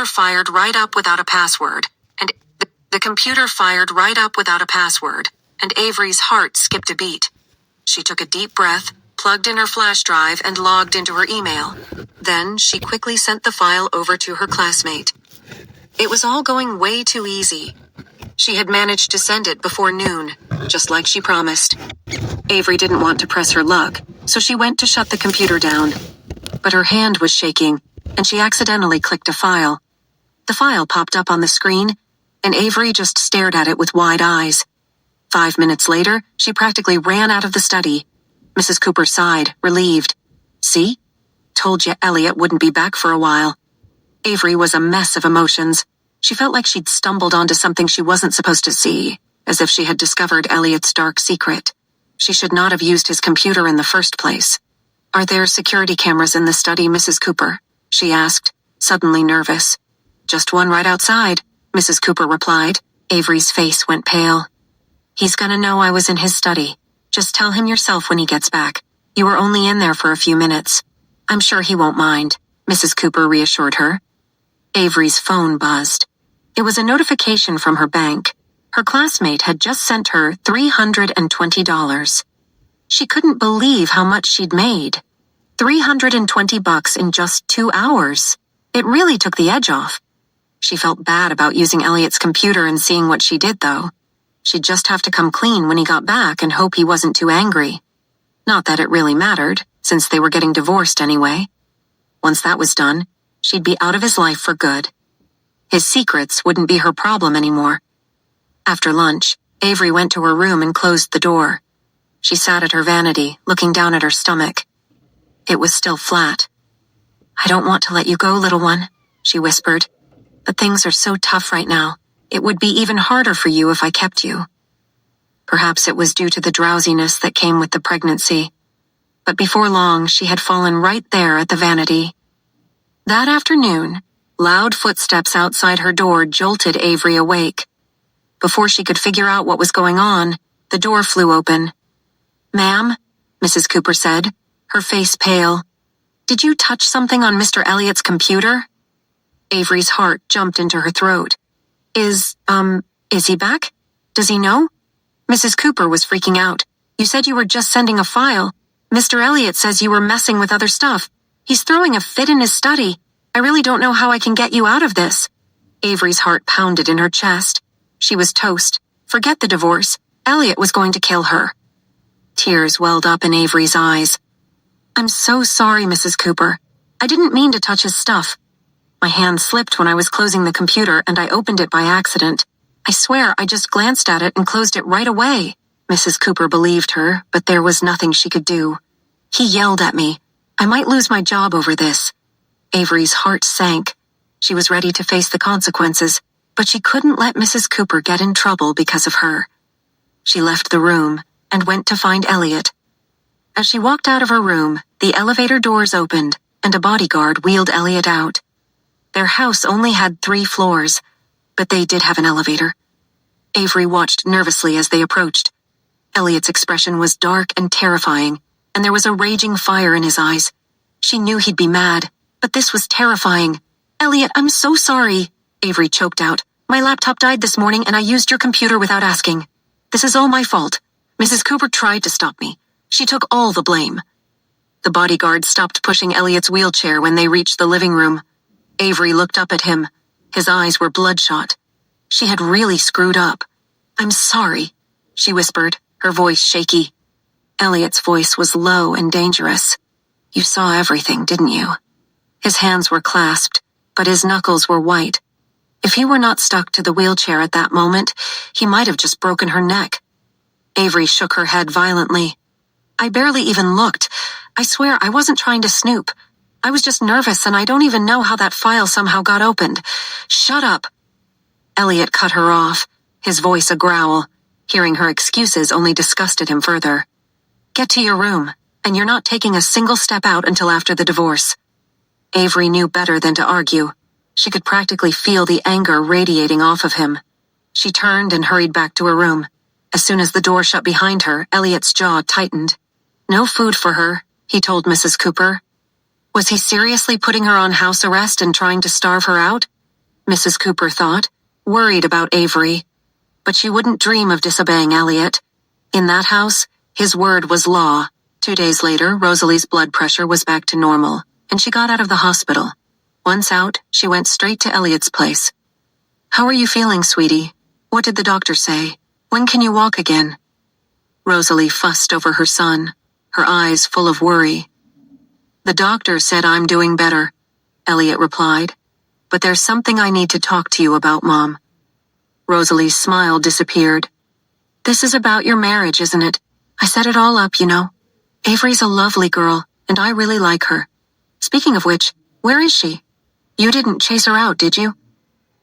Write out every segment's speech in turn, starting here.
fired right up without a password, and the computer fired right up without a password, and Avery's heart skipped a beat. She took a deep breath, plugged in her flash drive, and logged into her email. Then she quickly sent the file over to her classmate. It was all going way too easy. She had managed to send it before noon, just like she promised. Avery didn't want to press her luck, so she went to shut the computer down. But her hand was shaking, and she accidentally clicked a file. The file popped up on the screen, and Avery just stared at it with wide eyes. 5 minutes later, she practically ran out of the study. Mrs. Cooper sighed, relieved. See? Told you Elliot wouldn't be back for a while. Avery was a mess of emotions. She felt like she'd stumbled onto something she wasn't supposed to see, as if she had discovered Elliot's dark secret. She should not have used his computer in the first place. Are there security cameras in the study, Mrs. Cooper? She asked, suddenly nervous. Just one right outside, Mrs. Cooper replied. Avery's face went pale. He's gonna know I was in his study. Just tell him yourself when he gets back. You were only in there for a few minutes. I'm sure he won't mind, Mrs. Cooper reassured her. Avery's phone buzzed. It was a notification from her bank. Her classmate had just sent her $320. She couldn't believe how much she'd made. $320 in just 2 hours. It really took the edge off. She felt bad about using Elliot's computer and seeing what she did, though. She'd just have to come clean when he got back and hope he wasn't too angry. Not that it really mattered, since they were getting divorced anyway. Once that was done, she'd be out of his life for good. His secrets wouldn't be her problem anymore. After lunch, Avery went to her room and closed the door. She sat at her vanity, looking down at her stomach. It was still flat. I don't want to let you go, little one, she whispered. But things are so tough right now. It would be even harder for you if I kept you. Perhaps it was due to the drowsiness that came with the pregnancy. But before long, she had fallen right there at the vanity. That afternoon, loud footsteps outside her door jolted Avery awake. Before she could figure out what was going on, the door flew open. Ma'am, Mrs. Cooper said, her face pale. Did you touch something on Mr. Elliot's computer? Avery's heart jumped into her throat. Is he back? Does he know? Mrs. Cooper was freaking out. You said you were just sending a file. Mr. Elliot says you were messing with other stuff. He's throwing a fit in his study. I really don't know how I can get you out of this. Avery's heart pounded in her chest. She was toast. Forget the divorce. Elliot was going to kill her. Tears welled up in Avery's eyes. I'm so sorry, Mrs. Cooper. I didn't mean to touch his stuff. My hand slipped when I was closing the computer and I opened it by accident. I swear I just glanced at it and closed it right away. Mrs. Cooper believed her, but there was nothing she could do. He yelled at me. I might lose my job over this. Avery's heart sank. She was ready to face the consequences, but she couldn't let Mrs. Cooper get in trouble because of her. She left the room and went to find Elliot. As she walked out of her room, the elevator doors opened and a bodyguard wheeled Elliot out. Their house only had 3 floors, but they did have an elevator. Avery watched nervously as they approached. Elliot's expression was dark and terrifying, and there was a raging fire in his eyes. She knew he'd be mad, but this was terrifying. Elliot, I'm so sorry, Avery choked out. My laptop died this morning and I used your computer without asking. This is all my fault. Mrs. Cooper tried to stop me. She took all the blame. The bodyguard stopped pushing Elliot's wheelchair when they reached the living room. Avery looked up at him. His eyes were bloodshot. She had really screwed up. I'm sorry, she whispered, her voice shaky. Elliot's voice was low and dangerous. You saw everything, didn't you? His hands were clasped, but his knuckles were white. If he were not stuck to the wheelchair at that moment, he might have just broken her neck. Avery shook her head violently. I barely even looked. I swear I wasn't trying to snoop. I was just nervous and I don't even know how that file somehow got opened. Shut up. Elliot cut her off, his voice a growl. Hearing her excuses only disgusted him further. Get to your room, and you're not taking a single step out until after the divorce. Avery knew better than to argue. She could practically feel the anger radiating off of him. She turned and hurried back to her room. As soon as the door shut behind her, Elliot's jaw tightened. No food for her, he told Mrs. Cooper. Was he seriously putting her on house arrest and trying to starve her out? Mrs. Cooper thought, worried about Avery. But she wouldn't dream of disobeying Elliot. In that house, his word was law. 2 days later, Rosalie's blood pressure was back to normal, and she got out of the hospital. Once out, she went straight to Elliot's place. "How are you feeling, sweetie? What did the doctor say? When can you walk again?" Rosalie fussed over her son, her eyes full of worry. "The doctor said I'm doing better," Elliot replied. "But there's something I need to talk to you about, Mom." Rosalie's smile disappeared. "This is about your marriage, isn't it? I set it all up, you know. Avery's a lovely girl, and I really like her. Speaking of which, where is she? You didn't chase her out, did you?"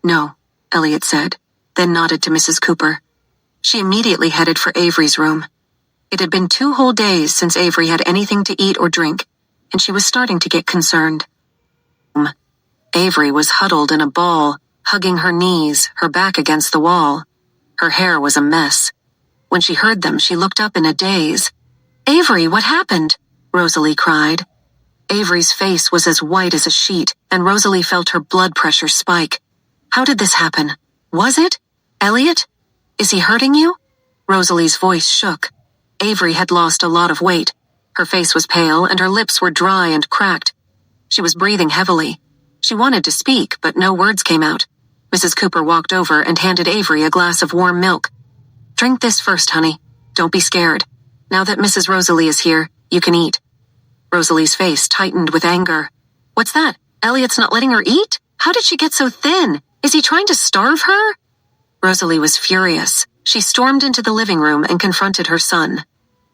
"No," Elliot said, then nodded to Mrs. Cooper. She immediately headed for Avery's room. It had been 2 whole days since Avery had anything to eat or drink, and she was starting to get concerned. Avery was huddled in a ball, hugging her knees, her back against the wall. Her hair was a mess. When she heard them, she looked up in a daze. "Avery, what happened?" Rosalie cried. Avery's face was as white as a sheet, and Rosalie felt her blood pressure spike. "How did this happen? Was it? Elliot? Is he hurting you?" Rosalie's voice shook. Avery had lost a lot of weight. Her face was pale, and her lips were dry and cracked. She was breathing heavily. She wanted to speak, but no words came out. Mrs. Cooper walked over and handed Avery a glass of warm milk. "Drink this first, honey. Don't be scared. Now that Mrs. Rosalie is here, you can eat." Rosalie's face tightened with anger. "What's that? Elliot's not letting her eat? How did she get so thin? Is he trying to starve her?" Rosalie was furious. She stormed into the living room and confronted her son.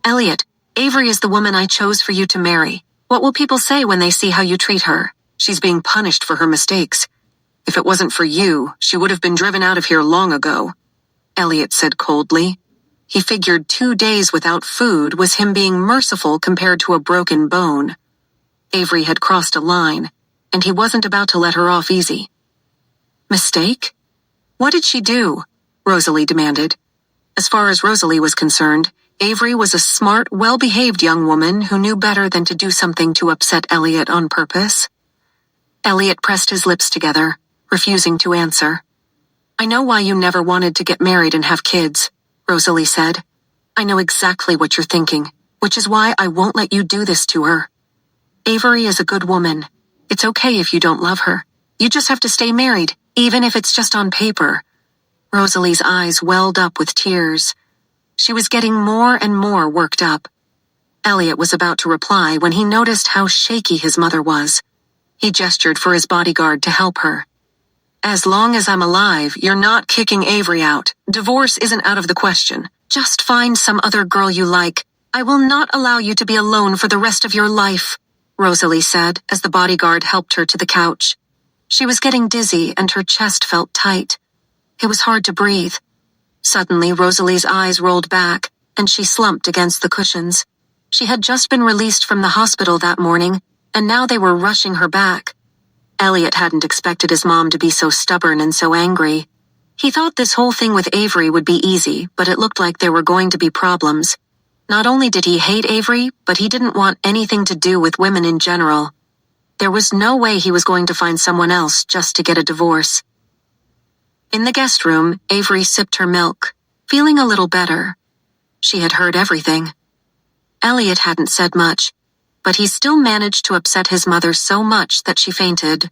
"Elliot, Avery is the woman I chose for you to marry. What will people say when they see how you treat her? She's being punished for her mistakes. If it wasn't for you, she would have been driven out of here long ago," Elliot said coldly. He figured 2 days without food was him being merciful compared to a broken bone. Avery had crossed a line, and he wasn't about to let her off easy. "Mistake? What did she do?" Rosalie demanded. As far as Rosalie was concerned, Avery was a smart, well-behaved young woman who knew better than to do something to upset Elliot on purpose. Elliot pressed his lips together, refusing to answer. "I know why you never wanted to get married and have kids," Rosalie said. "I know exactly what you're thinking, which is why I won't let you do this to her. Avery is a good woman. It's okay if you don't love her. You just have to stay married, even if it's just on paper." Rosalie's eyes welled up with tears. She was getting more and more worked up. Elliot was about to reply when he noticed how shaky his mother was. He gestured for his bodyguard to help her. "As long as I'm alive, you're not kicking Avery out. Divorce isn't out of the question. Just find some other girl you like. I will not allow you to be alone for the rest of your life," Rosalie said as the bodyguard helped her to the couch. She was getting dizzy and her chest felt tight. It was hard to breathe. Suddenly, Rosalie's eyes rolled back, and she slumped against the cushions. She had just been released from the hospital that morning, and now they were rushing her back. Elliot hadn't expected his mom to be so stubborn and so angry. He thought this whole thing with Avery would be easy, but it looked like there were going to be problems. Not only did he hate Avery, but he didn't want anything to do with women in general. There was no way he was going to find someone else just to get a divorce. In the guest room, Avery sipped her milk, feeling a little better. She had heard everything. Elliot hadn't said much, but he still managed to upset his mother so much that she fainted.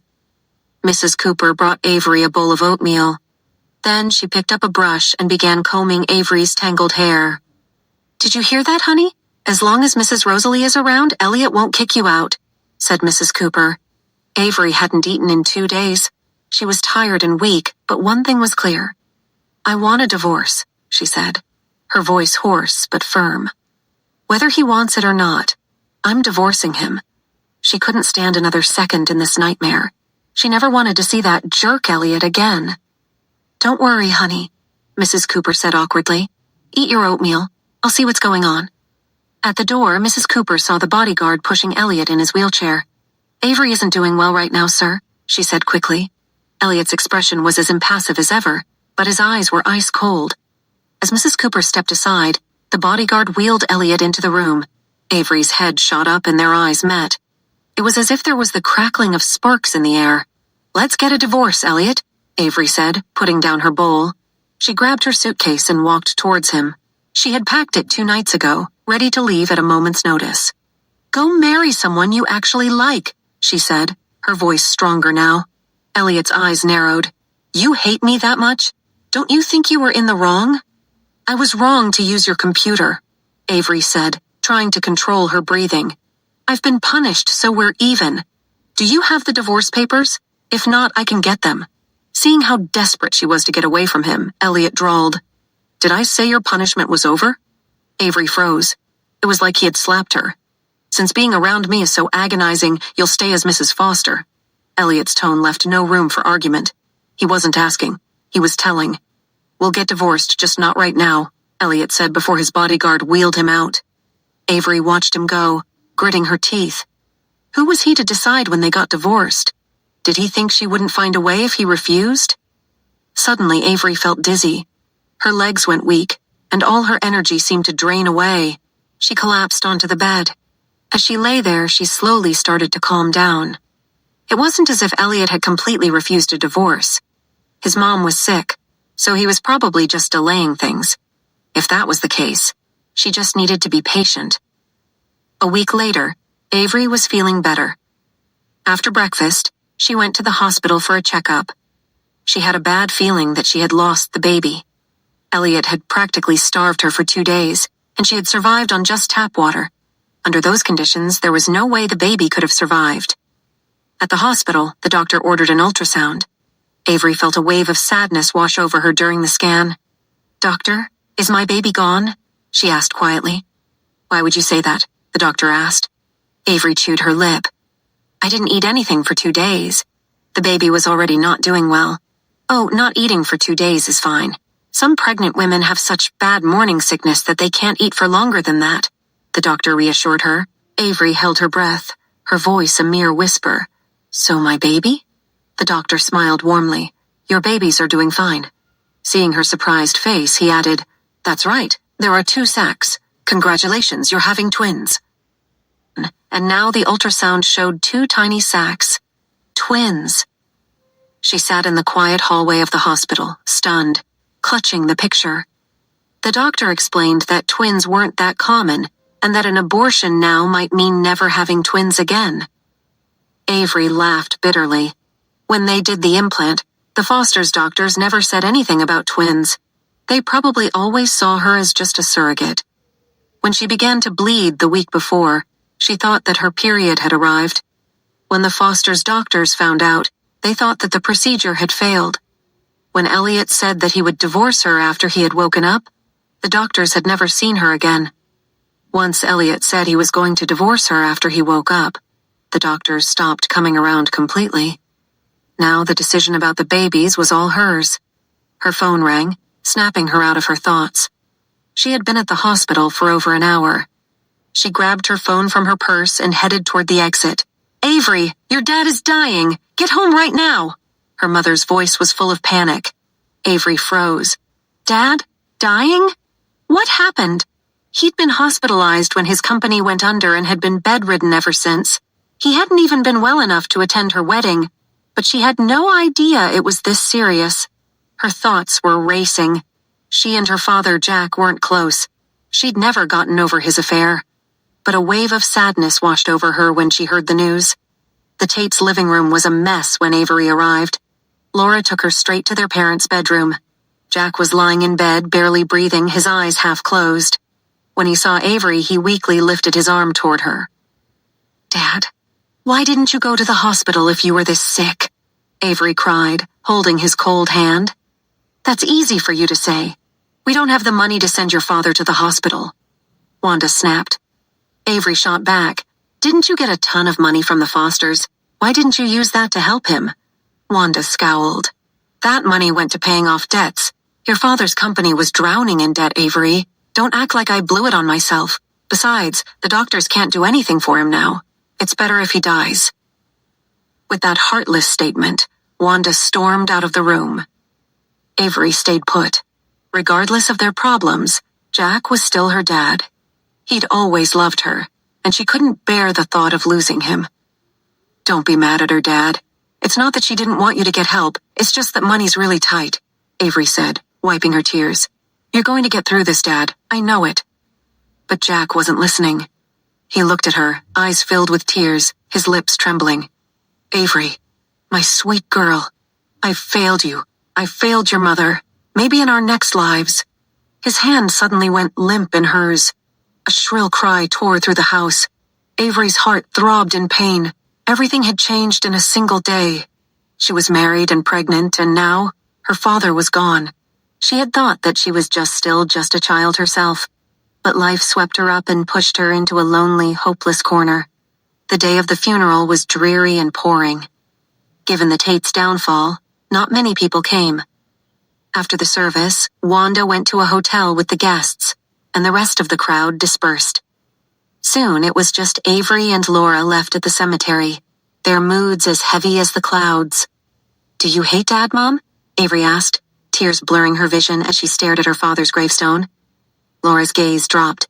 Mrs. Cooper brought Avery a bowl of oatmeal. Then she picked up a brush and began combing Avery's tangled hair. "Did you hear that, honey? As long as Mrs. Rosalie is around, Elliot won't kick you out," said Mrs. Cooper. Avery hadn't eaten in 2 days. She was tired and weak, but one thing was clear. "I want a divorce," she said, her voice hoarse but firm. "Whether he wants it or not, I'm divorcing him." She couldn't stand another second in this nightmare. She never wanted to see that jerk Elliot again. "Don't worry, honey," Mrs. Cooper said awkwardly. "Eat your oatmeal. I'll see what's going on." At the door, Mrs. Cooper saw the bodyguard pushing Elliot in his wheelchair. "Avery isn't doing well right now, sir," she said quickly. Elliot's expression was as impassive as ever, but his eyes were ice cold. As Mrs. Cooper stepped aside, the bodyguard wheeled Elliot into the room. Avery's head shot up and their eyes met. It was as if there was the crackling of sparks in the air. "Let's get a divorce, Elliot. Avery said, putting down her bowl. She grabbed her suitcase and walked towards him. She had packed it 2 nights ago, ready to leave at a moment's notice. Go marry someone you actually like, she said, her voice stronger now. Elliot's eyes narrowed. You hate me that much? Don't you think you were in the wrong? I was wrong to use your computer, Avery said, trying to control her breathing. I've been punished, so we're even. Do you have the divorce papers? If not, I can get them. Seeing how desperate she was to get away from him, Elliot drawled. Did I say your punishment was over? Avery froze. It was like he had slapped her. Since being around me is so agonizing, you'll stay as Mrs. Foster. Elliot's tone left no room for argument. He wasn't asking. He was telling. We'll get divorced, just not right now, Elliot said before his bodyguard wheeled him out. Avery watched him go, gritting her teeth. Who was he to decide when they got divorced? Did he think she wouldn't find a way if he refused? Suddenly, Avery felt dizzy. Her legs went weak, and all her energy seemed to drain away. She collapsed onto the bed. As she lay there, she slowly started to calm down. It wasn't as if Elliot had completely refused a divorce. His mom was sick, so he was probably just delaying things. If that was the case, she just needed to be patient. A week later, Avery was feeling better. After breakfast, she went to the hospital for a checkup. She had a bad feeling that she had lost the baby. Elliot had practically starved her for 2 days, and she had survived on just tap water. Under those conditions, there was no way the baby could have survived. At the hospital, the doctor ordered an ultrasound. Avery felt a wave of sadness wash over her during the scan. Doctor, is my baby gone? She asked quietly. Why would you say that? The doctor asked. Avery chewed her lip. I didn't eat anything for 2 days. The baby was already not doing well. Oh, not eating for 2 days is fine. Some pregnant women have such bad morning sickness that they can't eat for longer than that, the doctor reassured her. Avery held her breath, her voice a mere whisper. So my baby? The doctor smiled warmly. Your babies are doing fine. Seeing her surprised face, he added, That's right, there are 2 sacs. Congratulations, you're having twins. And now the ultrasound showed 2 tiny sacs. Twins. She sat in the quiet hallway of the hospital, stunned, clutching the picture. The doctor explained that twins weren't that common, and that an abortion now might mean never having twins again. Avery laughed bitterly. When they did the implant, the Foster's doctors never said anything about twins. They probably always saw her as just a surrogate. When she began to bleed the week before, she thought that her period had arrived. When the Foster's doctors found out, they thought that the procedure had failed. When Elliot said that he would divorce her after he had woken up, the doctors had never seen her again. Once Elliot said he was going to divorce her after he woke up, the doctors stopped coming around completely. Now the decision about the babies was all hers. Her phone rang, snapping her out of her thoughts. She had been at the hospital for over an hour. She grabbed her phone from her purse and headed toward the exit. Avery, your dad is dying. Get home right now. Her mother's voice was full of panic. Avery froze. Dad? Dying? What happened? He'd been hospitalized when his company went under and had been bedridden ever since. He hadn't even been well enough to attend her wedding, but she had no idea it was this serious. Her thoughts were racing. She and her father, Jack, weren't close. She'd never gotten over his affair. But a wave of sadness washed over her when she heard the news. The Tates' living room was a mess when Avery arrived. Laura took her straight to their parents' bedroom. Jack was lying in bed, barely breathing, his eyes half closed. When he saw Avery, he weakly lifted his arm toward her. Dad, why didn't you go to the hospital if you were this sick? Avery cried, holding his cold hand. That's easy for you to say. We don't have the money to send your father to the hospital. Wanda snapped. Avery shot back. Didn't you get a ton of money from the Fosters? Why didn't you use that to help him? Wanda scowled. That money went to paying off debts. Your father's company was drowning in debt, Avery. Don't act like I blew it on myself. Besides, the doctors can't do anything for him now. It's better if he dies. With that heartless statement, Wanda stormed out of the room. Avery stayed put. Regardless of their problems, Jack was still her dad. He'd always loved her, and she couldn't bear the thought of losing him. Don't be mad at her, Dad. It's not that she didn't want you to get help, it's just that money's really tight, Avery said, wiping her tears. You're going to get through this, Dad. I know it. But Jack wasn't listening. He looked at her, eyes filled with tears, his lips trembling. Avery, my sweet girl, I've failed you. I failed your mother. Maybe in our next lives. His hand suddenly went limp in hers. A shrill cry tore through the house. Avery's heart throbbed in pain. Everything had changed in a single day. She was married and pregnant, and now her father was gone. She had thought that she was still just a child herself, but life swept her up and pushed her into a lonely, hopeless corner. The day of the funeral was dreary and pouring. Given the Tates' downfall, not many people came. After the service, Wanda went to a hotel with the guests, and the rest of the crowd dispersed. Soon it was just Avery and Laura left at the cemetery, their moods as heavy as the clouds. Do you hate Dad, Mom? Avery asked, tears blurring her vision as she stared at her father's gravestone. Laura's gaze dropped.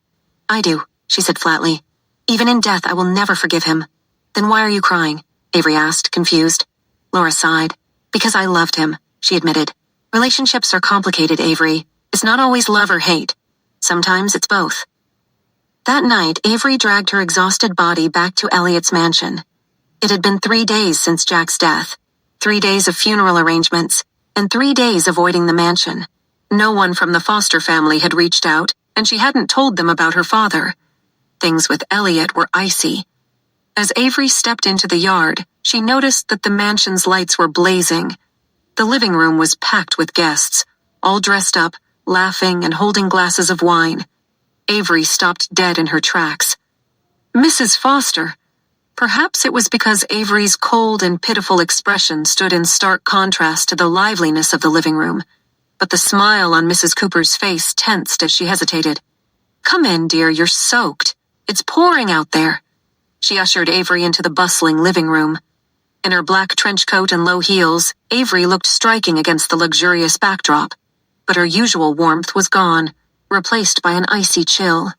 I do, she said flatly. Even in death, I will never forgive him. Then why are you crying? Avery asked, confused. Laura sighed. Because I loved him, she admitted. Relationships are complicated, Avery. It's not always love or hate. Sometimes it's both. That night, Avery dragged her exhausted body back to Elliot's mansion. It had been 3 days since Jack's death, 3 days of funeral arrangements, and 3 days avoiding the mansion. No one from the Foster family had reached out, and she hadn't told them about her father. Things with Elliot were icy. As Avery stepped into the yard, she noticed that the mansion's lights were blazing. The living room was packed with guests, all dressed up, laughing and holding glasses of wine. Avery stopped dead in her tracks. Mrs. Foster. Perhaps it was because Avery's cold and pitiful expression stood in stark contrast to the liveliness of the living room, but the smile on Mrs. Cooper's face tensed as she hesitated. Come in, dear, you're soaked. It's pouring out there. She ushered Avery into the bustling living room. In her black trench coat and low heels, Avery looked striking against the luxurious backdrop, but her usual warmth was gone, replaced by an icy chill.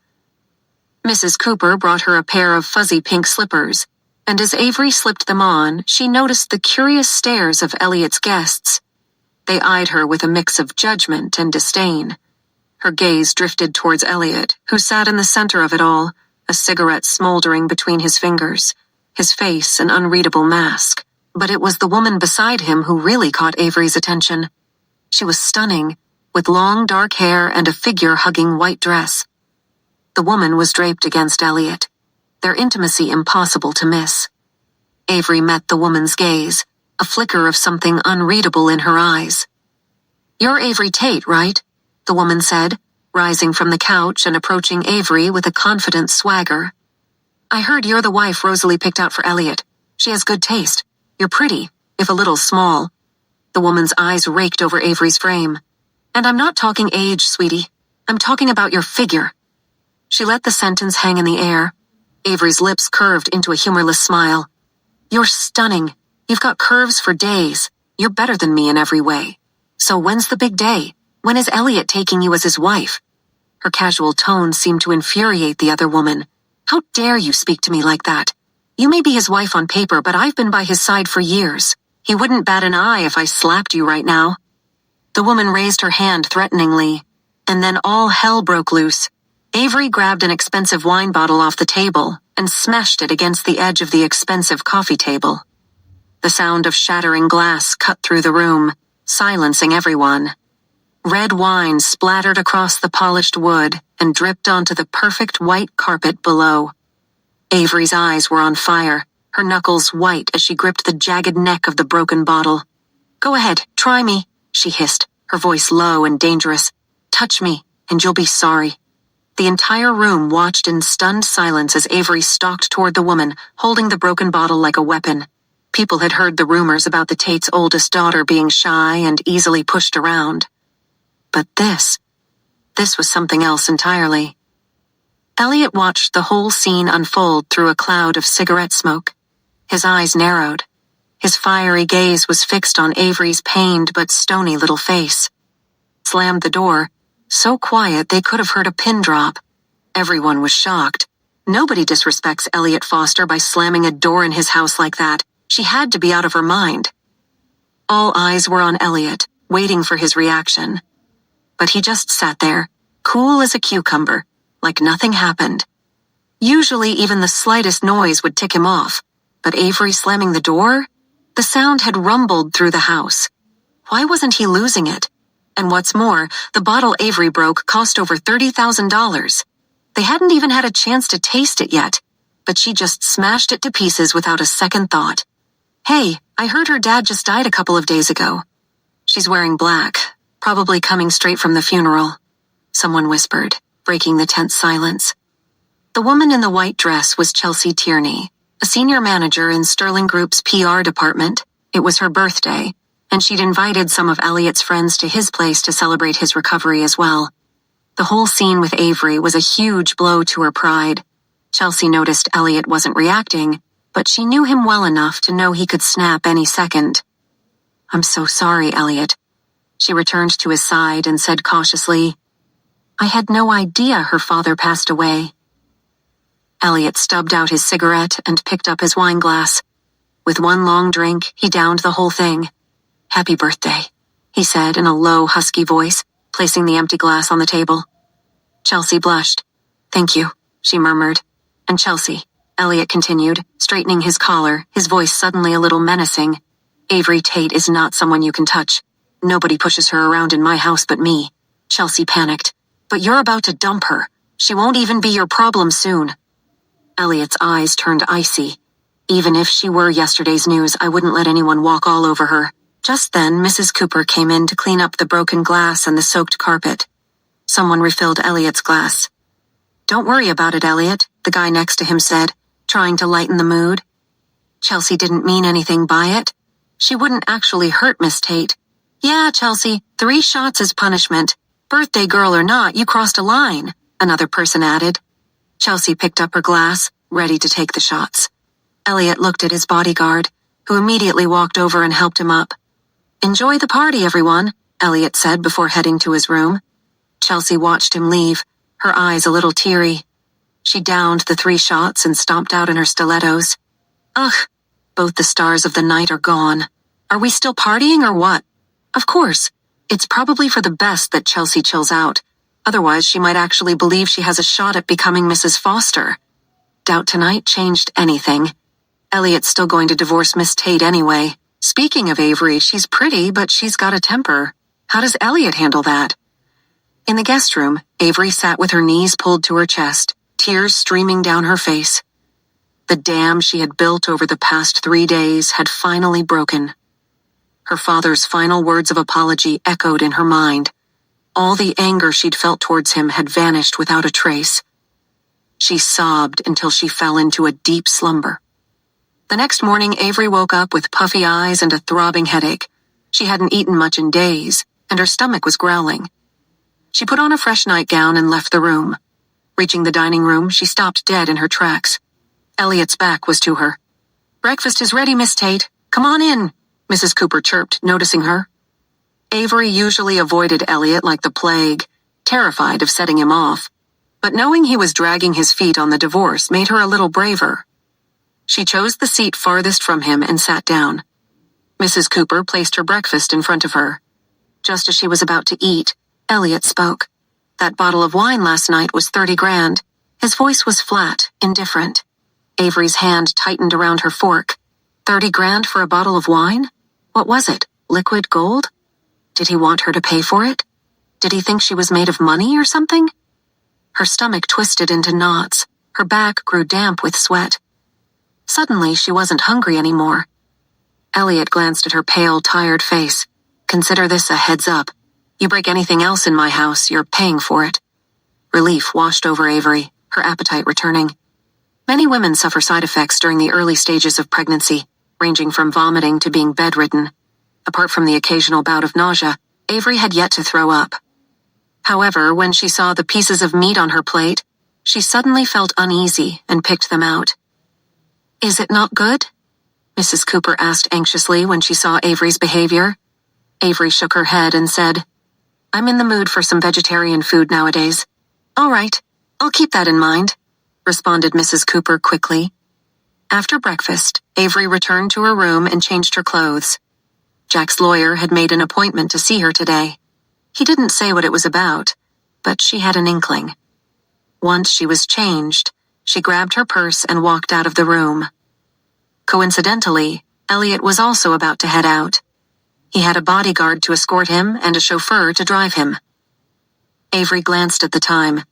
Mrs. Cooper brought her a pair of fuzzy pink slippers, and as Avery slipped them on, she noticed the curious stares of Elliot's guests. They eyed her with a mix of judgment and disdain. Her gaze drifted towards Elliot, who sat in the center of it all, a cigarette smoldering between his fingers, his face an unreadable mask. But it was the woman beside him who really caught Avery's attention. She was stunning, with long dark hair and a figure-hugging white dress. The woman was draped against Elliot, their intimacy impossible to miss. Avery met the woman's gaze, a flicker of something unreadable in her eyes. You're Avery Tate, right? The woman said, rising from the couch and approaching Avery with a confident swagger. I heard you're the wife Rosalie picked out for Elliot. She has good taste. You're pretty, if a little small. The woman's eyes raked over Avery's frame. And I'm not talking age, sweetie. I'm talking about your figure. She let the sentence hang in the air. Avery's lips curved into a humorless smile. You're stunning. You've got curves for days. You're better than me in every way. So when's the big day? When is Elliot taking you as his wife? Her casual tone seemed to infuriate the other woman. How dare you speak to me like that? You may be his wife on paper, but I've been by his side for years. He wouldn't bat an eye if I slapped you right now. The woman raised her hand threateningly, and then all hell broke loose. Avery grabbed an expensive wine bottle off the table and smashed it against the edge of the expensive coffee table. The sound of shattering glass cut through the room, silencing everyone. Red wine splattered across the polished wood and dripped onto the perfect white carpet below. Avery's eyes were on fire, her knuckles white as she gripped the jagged neck of the broken bottle. Go ahead, try me, she hissed, her voice low and dangerous. Touch me, and you'll be sorry. The entire room watched in stunned silence as Avery stalked toward the woman, holding the broken bottle like a weapon. People had heard the rumors about the Tates' oldest daughter being shy and easily pushed around. But this was something else entirely. Elliot watched the whole scene unfold through a cloud of cigarette smoke. His eyes narrowed. His fiery gaze was fixed on Avery's pained but stony little face. Slammed the door, so quiet they could have heard a pin drop. Everyone was shocked. Nobody disrespects Elliot Foster by slamming a door in his house like that, She had to be out of her mind. All eyes were on Elliot, waiting for his reaction. But he just sat there, cool as a cucumber, like nothing happened. Usually even the slightest noise would tick him off, but Avery slamming the door? The sound had rumbled through the house. Why wasn't he losing it? And what's more, the bottle Avery broke cost over $30,000. They hadn't even had a chance to taste it yet, but she just smashed it to pieces without a second thought. Hey, I heard her dad just died a couple of days ago. She's wearing black, probably coming straight from the funeral, someone whispered, breaking the tense silence. The woman in the white dress was Chelsea Tierney, a senior manager in Sterling Group's PR department. It was her birthday, and she'd invited some of Elliot's friends to his place to celebrate his recovery as well. The whole scene with Avery was a huge blow to her pride. Chelsea noticed Elliot wasn't reacting, but she knew him well enough to know he could snap any second. I'm so sorry, Elliot. She returned to his side and said cautiously, I had no idea her father passed away. Elliot stubbed out his cigarette and picked up his wine glass. With one long drink, he downed the whole thing. Happy birthday, he said in a low, husky voice, placing the empty glass on the table. Chelsea blushed. Thank you, she murmured. And Chelsea, Elliot continued, straightening his collar, his voice suddenly a little menacing. Avery Tate is not someone you can touch. Nobody pushes her around in my house but me. Chelsea panicked. But you're about to dump her. She won't even be your problem soon. Elliot's eyes turned icy. Even if she were yesterday's news, I wouldn't let anyone walk all over her. Just then, Mrs. Cooper came in to clean up the broken glass and the soaked carpet. Someone refilled Elliot's glass. Don't worry about it, Elliot, the guy next to him said, trying to lighten the mood. Chelsea didn't mean anything by it. She wouldn't actually hurt Miss Tate. Yeah, Chelsea, 3 shots as punishment. Birthday girl or not, you crossed a line, another person added. Chelsea picked up her glass, ready to take the shots. Elliot looked at his bodyguard, who immediately walked over and helped him up. Enjoy the party, everyone, Elliot said before heading to his room. Chelsea watched him leave, her eyes a little teary. She downed the 3 shots and stomped out in her stilettos. Ugh, both the stars of the night are gone. Are we still partying or what? Of course. It's probably for the best that Chelsea chills out. Otherwise, she might actually believe she has a shot at becoming Mrs. Foster. Doubt tonight changed anything. Elliot's still going to divorce Miss Tate anyway. Speaking of Avery, she's pretty, but she's got a temper. How does Elliot handle that? In the guest room, Avery sat with her knees pulled to her chest, tears streaming down her face. The dam she had built over the past 3 days had finally broken. Her father's final words of apology echoed in her mind. All the anger she'd felt towards him had vanished without a trace. She sobbed until she fell into a deep slumber. The next morning, Avery woke up with puffy eyes and a throbbing headache. She hadn't eaten much in days, and her stomach was growling. She put on a fresh nightgown and left the room. Reaching the dining room, she stopped dead in her tracks. Elliot's back was to her. Breakfast is ready, Miss Tate. Come on in, Mrs. Cooper chirped, noticing her. Avery usually avoided Elliot like the plague, terrified of setting him off. But knowing he was dragging his feet on the divorce made her a little braver. She chose the seat farthest from him and sat down. Mrs. Cooper placed her breakfast in front of her. Just as she was about to eat, Elliot spoke. That bottle of wine last night was $30,000. His voice was flat, indifferent. Avery's hand tightened around her fork. $30,000 for a bottle of wine? What was it? Liquid gold? Did he want her to pay for it? Did he think she was made of money or something? Her stomach twisted into knots. Her back grew damp with sweat. Suddenly, she wasn't hungry anymore. Elliot glanced at her pale, tired face. Consider this a heads up. You break anything else in my house, you're paying for it. Relief washed over Avery, her appetite returning. Many women suffer side effects during the early stages of pregnancy, ranging from vomiting to being bedridden. Apart from the occasional bout of nausea, Avery had yet to throw up. However, when she saw the pieces of meat on her plate, she suddenly felt uneasy and picked them out. Is it not good? Mrs. Cooper asked anxiously when she saw Avery's behavior. Avery shook her head and said, I'm in the mood for some vegetarian food nowadays. All right, I'll keep that in mind, responded Mrs. Cooper quickly. After breakfast, Avery returned to her room and changed her clothes. Jack's lawyer had made an appointment to see her today. He didn't say what it was about, but she had an inkling. Once she was changed, she grabbed her purse and walked out of the room. Coincidentally, Elliot was also about to head out. He had a bodyguard to escort him and a chauffeur to drive him. Avery glanced at the time.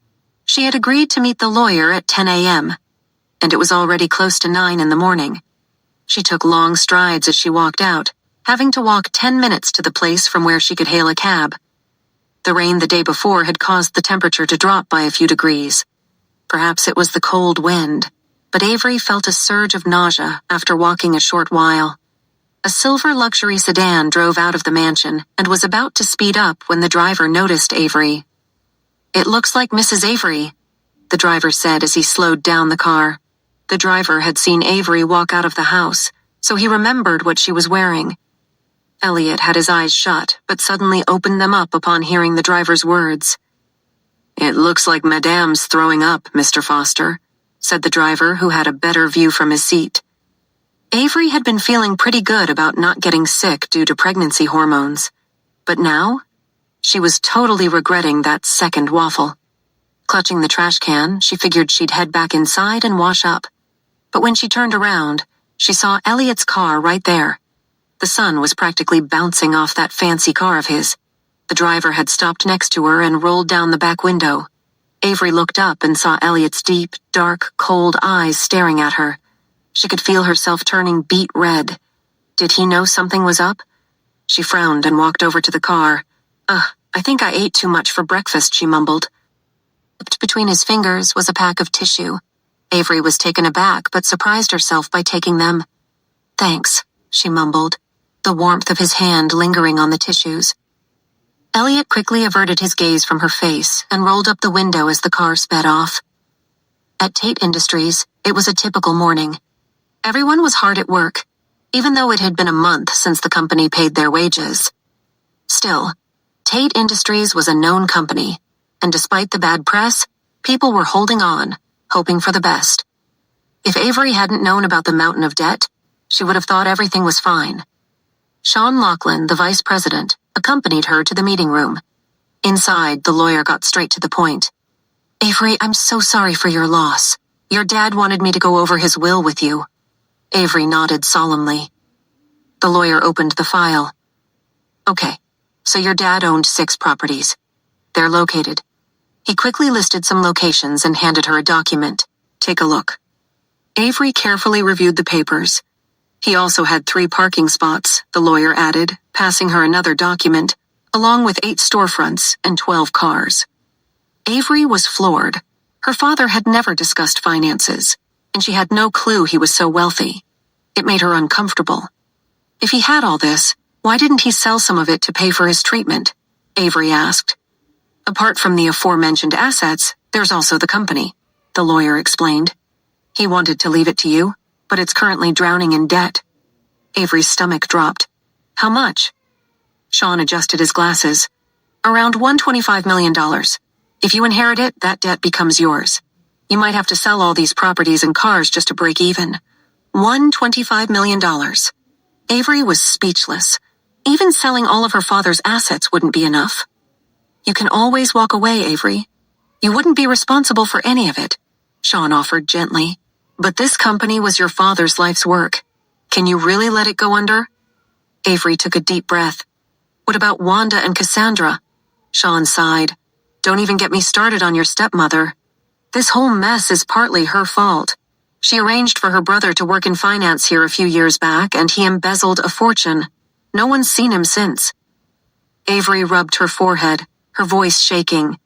She had agreed to meet the lawyer at 10 a.m., and it was already close to 9 in the morning. She took long strides as she walked out, having to walk 10 minutes to the place from where she could hail a cab. The rain the day before had caused the temperature to drop by a few degrees. Perhaps it was the cold wind, but Avery felt a surge of nausea after walking a short while. A silver luxury sedan drove out of the mansion and was about to speed up when the driver noticed Avery. "It looks like Mrs. Avery," the driver said as he slowed down the car. The driver had seen Avery walk out of the house, so he remembered what she was wearing. Elliot had his eyes shut, but suddenly opened them up upon hearing the driver's words. "It looks like Madame's throwing up, Mr. Foster," said the driver, who had a better view from his seat. Avery had been feeling pretty good about not getting sick due to pregnancy hormones. But now, she was totally regretting that second waffle. Clutching the trash can, she figured she'd head back inside and wash up. But when she turned around, she saw Elliot's car right there. The sun was practically bouncing off that fancy car of his. The driver had stopped next to her and rolled down the back window. Avery looked up and saw Elliot's deep, dark, cold eyes staring at her. She could feel herself turning beet red. Did he know something was up? She frowned and walked over to the car. I think I ate too much for breakfast," she mumbled. Between his fingers was a pack of tissue. Avery was taken aback but surprised herself by taking them. "Thanks," she mumbled, the warmth of his hand lingering on the tissues. Elliot quickly averted his gaze from her face and rolled up the window as the car sped off. At Tate Industries, it was a typical morning. Everyone was hard at work, even though it had been a month since the company paid their wages. Still, Tate Industries was a known company, and despite the bad press, people were holding on, hoping for the best. If Avery hadn't known about the mountain of debt, she would have thought everything was fine. Sean Laughlin, the vice president, accompanied her to the meeting room. Inside, the lawyer got straight to the point. "Avery, I'm so sorry for your loss. Your dad wanted me to go over his will with you." Avery nodded solemnly. The lawyer opened the file. "Okay, so your dad owned 6 properties. They're located." He quickly listed some locations and handed her a document. "Take a look." Avery carefully reviewed the papers. He also had 3 parking spots, the lawyer added, passing her another document, along with 8 storefronts and 12 cars. Avery was floored. Her father had never discussed finances, and she had no clue he was so wealthy. It made her uncomfortable. If he had all this, why didn't he sell some of it to pay for his treatment? Avery asked. "Apart from the aforementioned assets, there's also the company," the lawyer explained. "He wanted to leave it to you, but it's currently drowning in debt." Avery's stomach dropped. "How much?" Sean adjusted his glasses. "Around $125 million. If you inherit it, that debt becomes yours. You might have to sell all these properties and cars just to break even. $125 million. Avery was speechless. Even selling all of her father's assets wouldn't be enough. "You can always walk away, Avery. You wouldn't be responsible for any of it," Sean offered gently. "But this company was your father's life's work. Can you really let it go under?" Avery took a deep breath. "What about Wanda and Cassandra?" Sean sighed. "Don't even get me started on your stepmother. This whole mess is partly her fault. She arranged for her brother to work in finance here a few years back, and he embezzled a fortune. No one's seen him since." Avery rubbed her forehead, her voice shaking.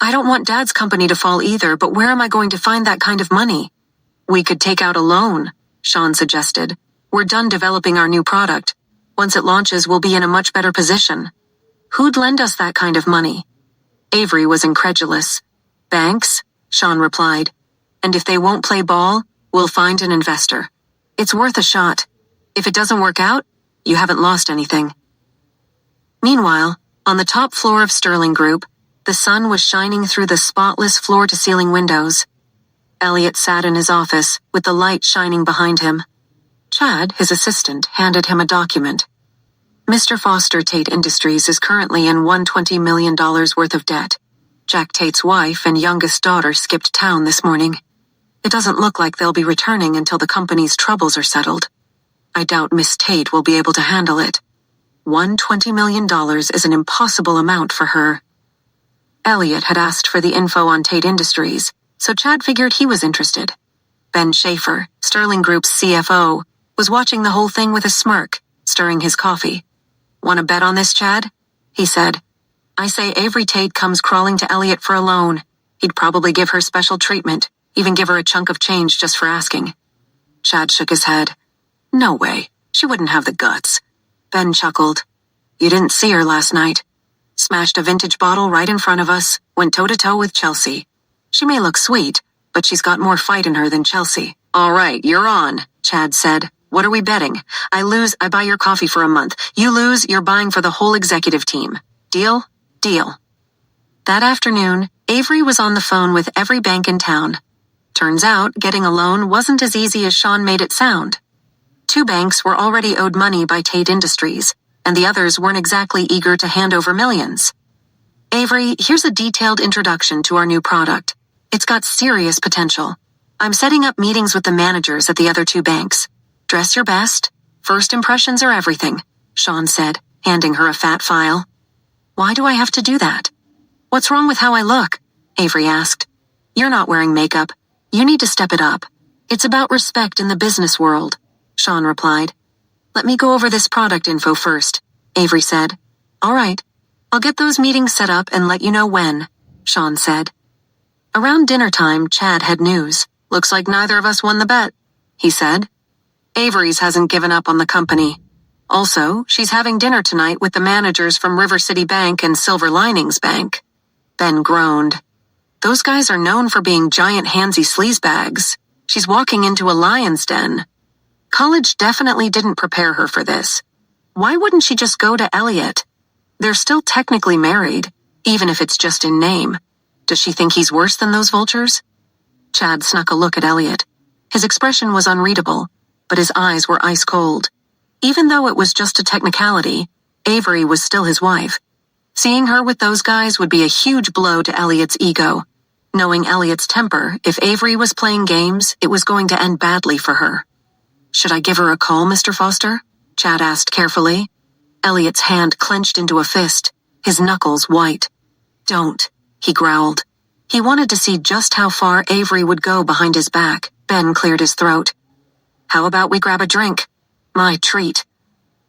"I don't want Dad's company to fall either, but where am I going to find that kind of money?" "We could take out a loan," Sean suggested. "We're done developing our new product. Once it launches, we'll be in a much better position." "Who'd lend us that kind of money?" Avery was incredulous. "Banks," Sean replied. "And if they won't play ball, we'll find an investor. It's worth a shot. If it doesn't work out, you haven't lost anything." Meanwhile, on the top floor of Sterling Group, the sun was shining through the spotless floor-to-ceiling windows. Elliot sat in his office, with the light shining behind him. Chad, his assistant, handed him a document. Mr. Foster Tate Industries is currently in $120 million worth of debt. Jack Tate's wife and youngest daughter skipped town this morning. It doesn't look like they'll be returning until the company's troubles are settled. I doubt Miss Tate will be able to handle it. $120 million is an impossible amount for her. Elliot had asked for the info on Tate Industries, so Chad figured he was interested. Ben Schaefer, Sterling Group's CFO, was watching the whole thing with a smirk, stirring his coffee. "Want to bet on this, Chad?" he said. "I say Avery Tate comes crawling to Elliot for a loan. He'd probably give her special treatment, even give her a chunk of change just for asking." Chad shook his head. "No way. She wouldn't have the guts." Ben chuckled. "You didn't see her last night. Smashed a vintage bottle right in front of us, went toe-to-toe with Chelsea. She may look sweet, but she's got more fight in her than Chelsea." "All right, you're on," Chad said. "What are we betting? I lose, I buy your coffee for a month. You lose, you're buying for the whole executive team. Deal?" "Deal." That afternoon, Avery was on the phone with every bank in town. Turns out, getting a loan wasn't as easy as Sean made it sound. 2 banks were already owed money by Tate Industries, and the others weren't exactly eager to hand over millions. "Avery, here's a detailed introduction to our new product. It's got serious potential. I'm setting up meetings with the managers at the other 2 banks. Dress your best. First impressions are everything," Sean said, handing her a fat file. "Why do I have to do that?" "What's wrong with how I look?" Avery asked. "You're not wearing makeup. You need to step it up. It's about respect in the business world," Sean replied. "Let me go over this product info first," Avery said. "All right. I'll get those meetings set up and let you know when," Sean said. Around dinner time, Chad had news. "Looks like neither of us won the bet," he said. "Avery's hasn't given up on the company. Also, she's having dinner tonight with the managers from River City Bank and Silver Linings Bank." Ben groaned. "Those guys are known for being giant handsy sleazebags. She's walking into a lion's den." College definitely didn't prepare her for this. Why wouldn't she just go to Elliot? They're still technically married, even if it's just in name. Does she think he's worse than those vultures? Chad snuck a look at Elliot. His expression was unreadable, but his eyes were ice cold. Even though it was just a technicality, Avery was still his wife. Seeing her with those guys would be a huge blow to Elliot's ego. Knowing Elliot's temper, if Avery was playing games, it was going to end badly for her. "Should I give her a call, Mr. Foster?" Chad asked carefully. Elliot's hand clenched into a fist, his knuckles white. "Don't," he growled. He wanted to see just how far Avery would go behind his back. Ben cleared his throat. "How about we grab a drink? My treat."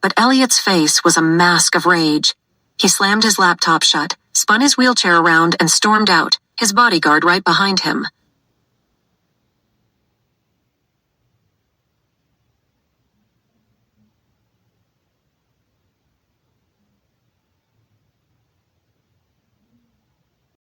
But Elliot's face was a mask of rage. He slammed his laptop shut, spun his wheelchair around, and stormed out, his bodyguard right behind him.